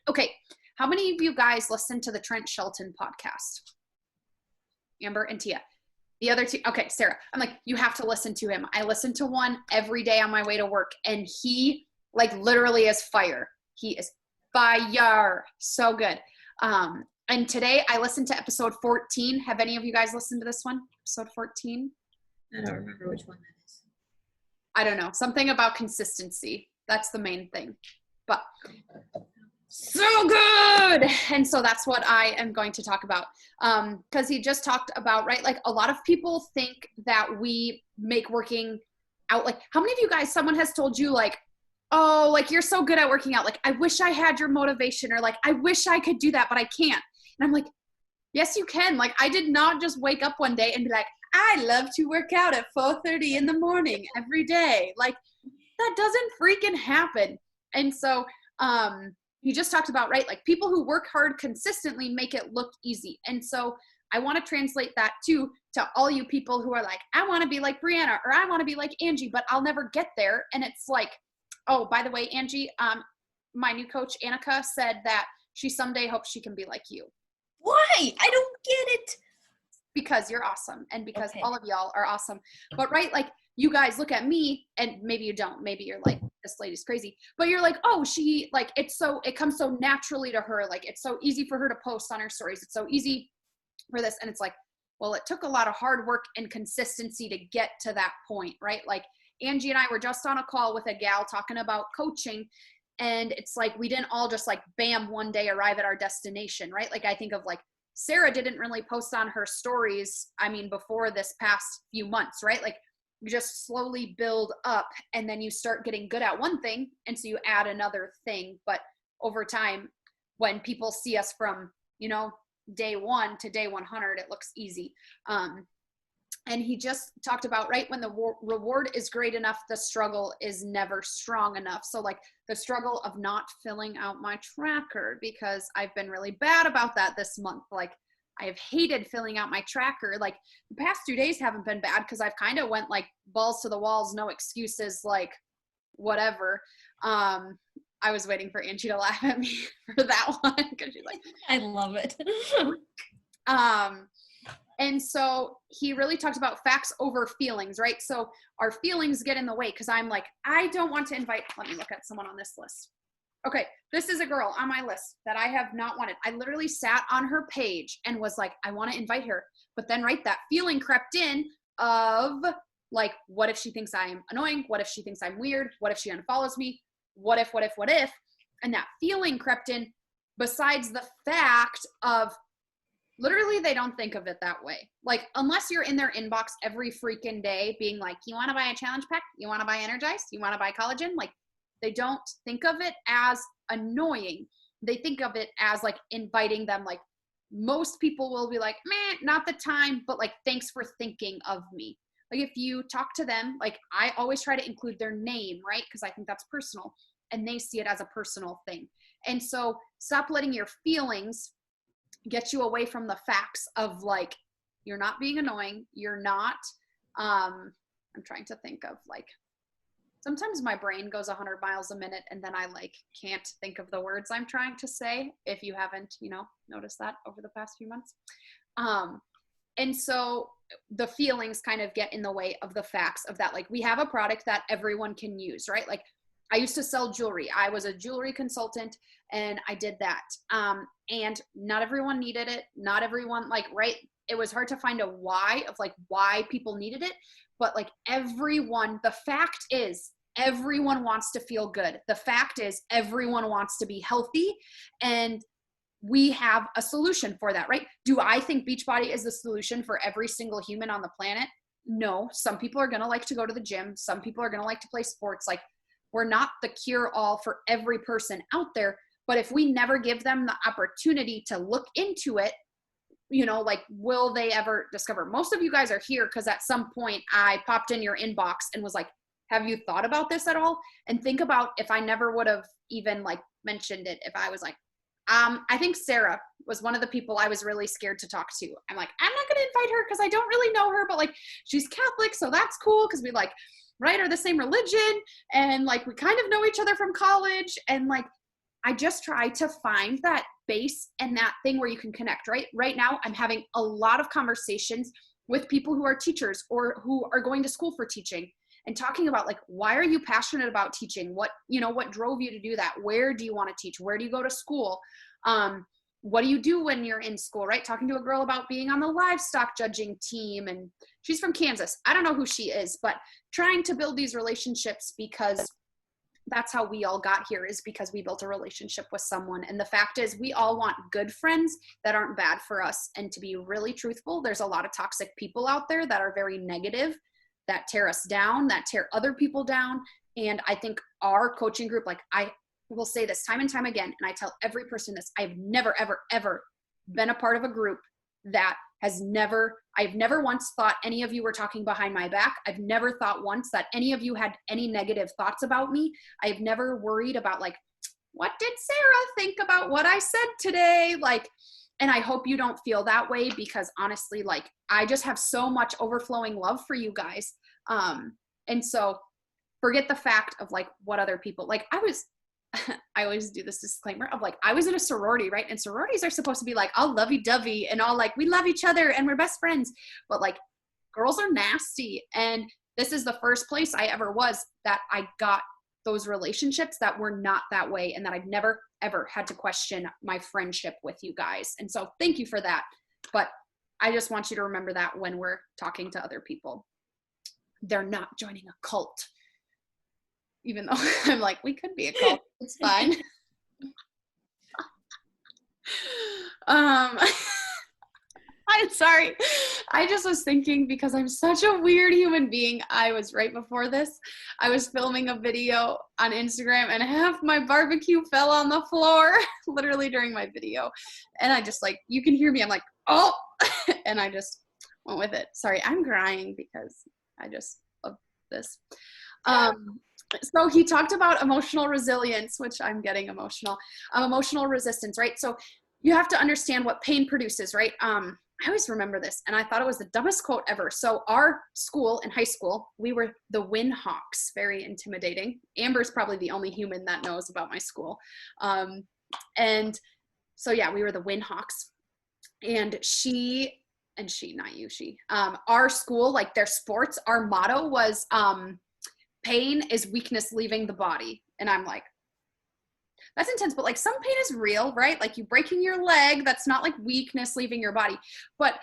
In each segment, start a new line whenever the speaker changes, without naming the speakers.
Okay. How many of you guys listen to the Trent Shelton podcast? Amber and Tia. The other two. Okay, Sarah. I'm like, you have to listen to him. I listen to one every day on my way to work, and he like literally is fire. He is fire. So good. And today I listened to episode 14. Have any of you guys listened to this one? Episode 14?
I don't remember which one that is.
I don't know. Something about consistency. That's the main thing. But so good. And so that's what I am going to talk about. Because he just talked about, right? Like a lot of people think that we make working out. Like how many of you guys, someone has told you like, oh, like you're so good at working out. Like I wish I had your motivation, or like, I wish I could do that, but I can't. And I'm like, yes, you can. Like I did not just wake up one day and be like, I love to work out at 4:30 in the morning every day. Like that doesn't freaking happen. And so, he just talked about, right, like people who work hard consistently make it look easy. And so I want to translate that too to all you people who are like, I want to be like Brianna, or I want to be like Angie, but I'll never get there. And it's like, oh, by the way, Angie, my new coach, Annika, said that she someday hopes she can be like you.
Why? I don't get it.
Because you're awesome. And because all of y'all are awesome. But right, like you guys look at me, and maybe you don't, maybe you're like, this lady's crazy, but you're like, oh, she like, it comes so naturally to her. Like it's so easy for her to post on her stories. It's so easy for this. And it's like, well, it took a lot of hard work and consistency to get to that point, right? Like Angie and I were just on a call with a gal talking about coaching. And it's like, we didn't all just like, bam, one day arrive at our destination, right? Like I think of like, Sarah didn't really post on her stories. I mean, before this past few months, right? Like you just slowly build up, and then you start getting good at one thing. And so you add another thing. But over time, when people see us from, day 1 to day 100, it looks easy. And he just talked about, right, when the reward is great enough, the struggle is never strong enough. So like the struggle of not filling out my tracker, because I've been really bad about that this month. Like I have hated filling out my tracker. Like the past 2 days haven't been bad because I've kind of went like balls to the walls, no excuses, like whatever. I was waiting for Angie to laugh at me for that one because she's like,
I love it.
And so he really talked about facts over feelings, right? So our feelings get in the way because I'm like, I don't want to invite, let me look at someone on this list. Okay, this is a girl on my list that I have not wanted. I literally sat on her page and was like, I want to invite her. But then, right, that feeling crept in of like, what if she thinks I'm annoying? What if she thinks I'm weird? What if she unfollows me? What if? And that feeling crept in besides the fact of literally they don't think of it that way. Like unless you're in their inbox every freaking day being like, you want to buy a challenge pack? You want to buy Energized? You want to buy collagen? Like they don't think of it as annoying. They think of it as like inviting them. Like most people will be like, meh, not the time, but like, thanks for thinking of me. Like if you talk to them, like I always try to include their name, right? Because I think that's personal and they see it as a personal thing. And so stop letting your feelings get you away from the facts of like, you're not being annoying. You're not, I'm trying to think of like, sometimes my brain goes 100 miles a minute and then I like can't think of the words I'm trying to say. If you haven't, noticed that over the past few months. And so the feelings kind of get in the way of the facts of that. Like we have a product that everyone can use, right? Like I used to sell jewelry. I was a jewelry consultant and I did that. And not everyone needed it. Not everyone right. It was hard to find a why of like why people needed it. But like everyone, the fact is everyone wants to feel good. The fact is everyone wants to be healthy, and we have a solution for that, right? Do I think Beachbody is the solution for every single human on the planet? No. Some people are going to like to go to the gym. Some people are going to like to play sports. Like we're not the cure all for every person out there. But if we never give them the opportunity to look into it, like, will they ever discover? Most of you guys are here because at some point I popped in your inbox and was like, have you thought about this at all? And think about if I never would have even like mentioned it, if I was like, I think Sarah was one of the people I was really scared to talk to. I'm like, I'm not going to invite her because I don't really know her, but like she's Catholic. So that's cool because we like, right, are the same religion. And like, we kind of know each other from college. And like, I just try to find that base and that thing where you can connect, right? Right now, I'm having a lot of conversations with people who are teachers or who are going to school for teaching and talking about like, why are you passionate about teaching? What, what drove you to do that? Where do you want to teach? Where do you go to school? What do you do when you're in school, right? Talking to a girl about being on the livestock judging team, and she's from Kansas. I don't know who she is, but trying to build these relationships, because that's how we all got here, is because we built a relationship with someone. And the fact is, we all want good friends that aren't bad for us. And to be really truthful, there's a lot of toxic people out there that are very negative, that tear us down, that tear other people down. And I think our coaching group, like, I will say this time and time again, and I tell every person this, I've never, ever, ever been a part of a group that I've never once thought any of you were talking behind my back. I've never thought once that any of you had any negative thoughts about me. I've never worried about like, what did Sarah think about what I said today? Like, and I hope you don't feel that way, because honestly, like, I just have so much overflowing love for you guys. And so forget the fact of like what other people, like I always do this disclaimer of like, I was in a sorority, right? And sororities are supposed to be like all lovey-dovey and all like, we love each other and we're best friends. But like, girls are nasty. And this is the first place I ever was that I got those relationships that were not that way, and that I've never, ever had to question my friendship with you guys. And so thank you for that. But I just want you to remember that when we're talking to other people, they're not joining a cult. Even though I'm like, we could be a cult. It's fine. I'm sorry. I just was thinking, because I'm such a weird human being. I was right before this, I was filming a video on Instagram and half my barbecue fell on the floor literally during my video. And I just like, you can hear me. I'm like, oh, and I just went with it. Sorry. I'm crying because I just love this. So he talked about emotional resilience, which I'm getting emotional, emotional resistance, right? So you have to understand what pain produces, right? I always remember this, and I thought it was the dumbest quote ever. So our school in high school, we were the Wind Hawks, very intimidating. Amber's probably the only human that knows about my school. And so yeah, we were the Wind Hawks, and our school, like their sports, our motto was, pain is weakness leaving the body. And I'm like, that's intense, but like some pain is real, right? Like you breaking your leg, that's not like weakness leaving your body. But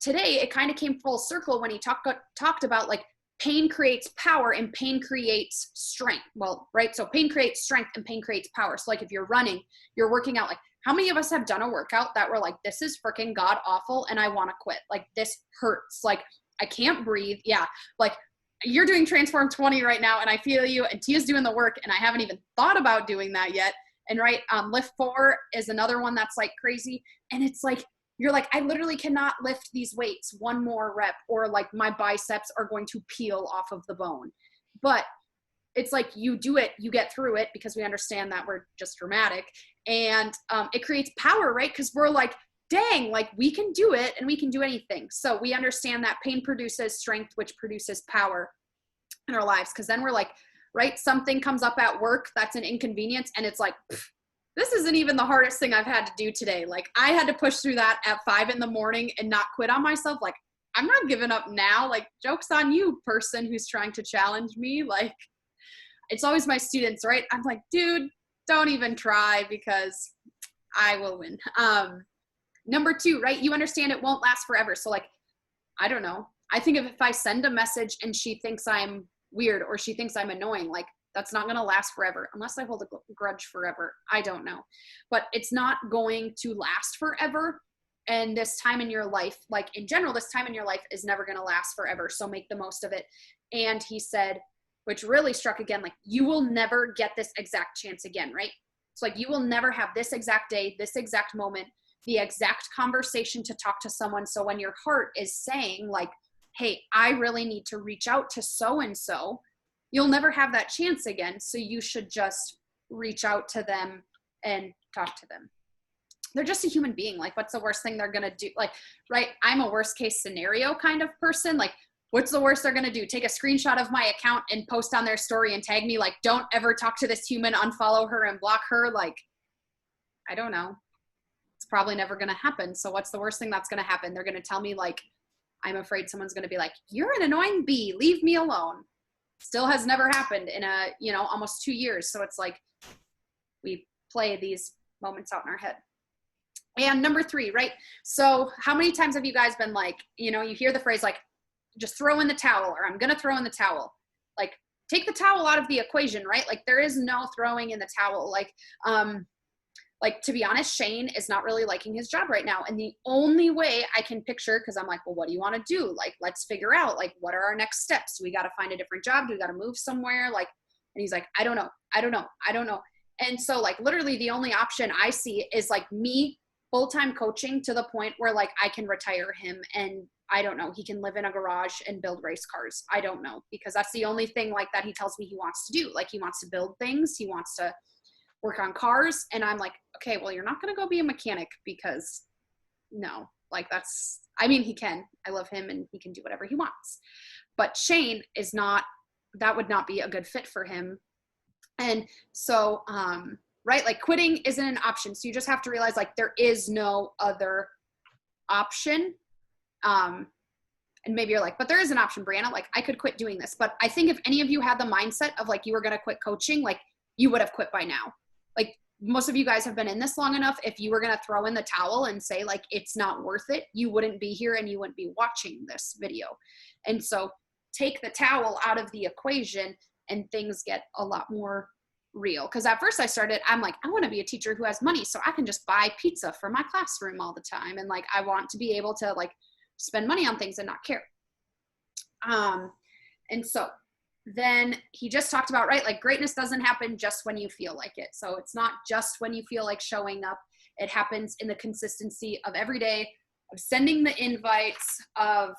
today it kind of came full circle when he talked about like pain creates power and pain creates strength. Well, right? So pain creates strength and pain creates power. So like if you're running, you're working out, like how many of us have done a workout that were like, this is freaking god awful and I want to quit. Like this hurts. Like I can't breathe. Yeah. Like you're doing Transform 20 right now, and I feel you, and Tia's doing the work, and I haven't even thought about doing that yet. And right, Lift 4 is another one that's like crazy. And it's like, you're like, I literally cannot lift these weights one more rep, or like my biceps are going to peel off of the bone. But it's like, you do it, you get through it, because we understand that we're just dramatic. And it creates power, right? Because we're like, dang, like we can do it and we can do anything. So we understand that pain produces strength, which produces power in our lives. Because then we're like, right, something comes up at work that's an inconvenience, and it's like, this isn't even the hardest thing I've had to do today. Like I had to push through that at 5 a.m. and not quit on myself. Like I'm not giving up now. Like joke's on you, person who's trying to challenge me. Like it's always my students, right? I'm like, dude, don't even try, because I will win. Number 2, right? You understand it won't last forever. So like, I don't know. I think if I send a message and she thinks I'm weird or she thinks I'm annoying, like that's not going to last forever unless I hold a grudge forever. I don't know, but it's not going to last forever. And this time in your life, like in general, this time in your life is never going to last forever. So make the most of it. And he said, which really struck again, like you will never get this exact chance again, right? It's like, you will never have this exact day, this exact moment, the exact conversation to talk to someone. So when your heart is saying like, hey, I really need to reach out to so-and-so, you'll never have that chance again. So you should just reach out to them and talk to them. They're just a human being. Like, what's the worst thing they're going to do? Like, right, I'm a worst case scenario kind of person. Like, what's the worst they're going to do? Take a screenshot of my account and post on their story and tag me, like, don't ever talk to this human, unfollow her and block her. Like, I don't know. It's probably never going to happen. So what's the worst thing that's going to happen? They're going to tell me like, I'm afraid someone's going to be like, you're an annoying bee, leave me alone. Still has never happened in almost 2 years. So it's like, we play these moments out in our head. And number 3, right? So how many times have you guys been like, you hear the phrase like, just throw in the towel, or I'm going to throw in the towel. Like, take the towel out of the equation, right? Like, there is no throwing in the towel. Like, to be honest, Shane is not really liking his job right now. And the only way I can picture, because I'm like, well, what do you want to do? Like, let's figure out, like, what are our next steps? We got to find a different job. Do we got to move somewhere? Like, and he's like, I don't know. And so, like, literally the only option I see is, like, me full-time coaching to the point where, like, I can retire him, and I don't know, he can live in a garage and build race cars. I don't know, because that's the only thing like that he tells me he wants to do. Like, he wants to build things. He wants to work on cars. And I'm like, okay, well, you're not going to go be a mechanic, because no, like, he can, I love him and he can do whatever he wants. But Shane is not, that would not be a good fit for him. And so, right, like, quitting isn't an option. So you just have to realize, like, there is no other option. And maybe you're like, but there is an option, Brianna. Like, I could quit doing this. But I think if any of you had the mindset of like, you were going to quit coaching, like, you would have quit by now. Like, most of you guys have been in this long enough. If you were going to throw in the towel and say like, it's not worth it, you wouldn't be here and you wouldn't be watching this video. And so take the towel out of the equation and things get a lot more real. Because at first I'm like, I want to be a teacher who has money so I can just buy pizza for my classroom all the time. And like, I want to be able to like spend money on things and not care. And so then he just talked about, right, like, greatness doesn't happen just when you feel like it. So it's not just when you feel like showing up. It happens in the consistency of every day, of sending the invites, of,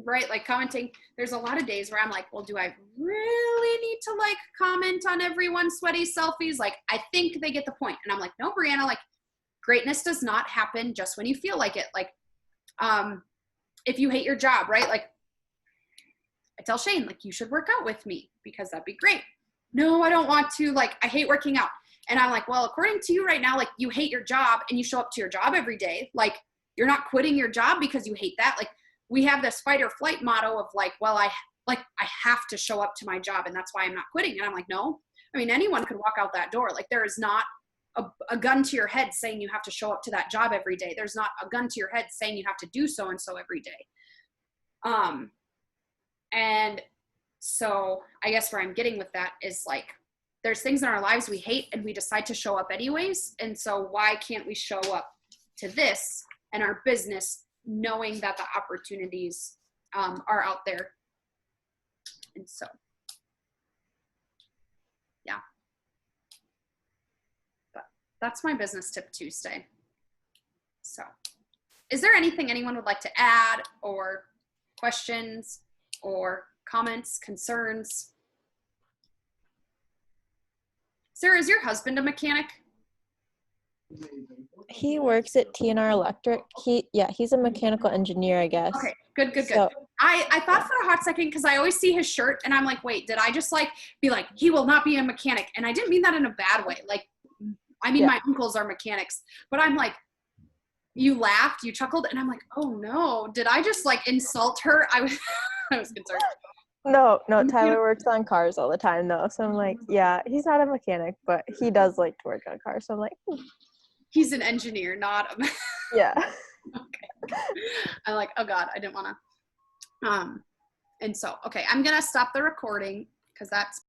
right, like, commenting. There's a lot of days where I'm like, well, do I really need to like comment on everyone's sweaty selfies? Like, I think they get the point. And I'm like, no, Brianna, like, greatness does not happen just when you feel like it. Like, if you hate your job, right? Like, I tell Shane, like, you should work out with me because that'd be great. No, I don't want to. Like, I hate working out. And I'm like, well, according to you right now, like, you hate your job and you show up to your job every day. Like, you're not quitting your job because you hate that. Like, we have this fight or flight motto of like, well, I have to show up to my job and that's why I'm not quitting. And I'm like, no, I mean, anyone could walk out that door. Like, there is not a gun to your head saying you have to show up to that job every day. There's not a gun to your head saying you have to do so-and-so every day. And so I guess where I'm getting with that is like, there's things in our lives we hate and we decide to show up anyways. And so why can't we show up to this and our business knowing that the opportunities are out there? And so, yeah. But that's my business tip Tuesday. So is there anything anyone would like to add, or questions or comments, concerns? Sarah, is your husband a mechanic?
He works at TNR Electric. He's a mechanical engineer, I guess.
Okay, good.
So,
I thought for a hot second, because I always see his shirt and I'm like, wait, did I just like be like, he will not be a mechanic? And I didn't mean that in a bad way. Like, I mean, my uncles are mechanics, but I'm like, you laughed, you chuckled, and I'm like, oh no, did I just like insult her? I was concerned.
No, Tyler works on cars all the time though. So I'm like, yeah, he's not a mechanic, but he does like to work on cars. So I'm like,
He's an engineer, not a
yeah.
Okay. I'm like, oh God, I didn't want to. And so, okay, I'm going to stop the recording because that's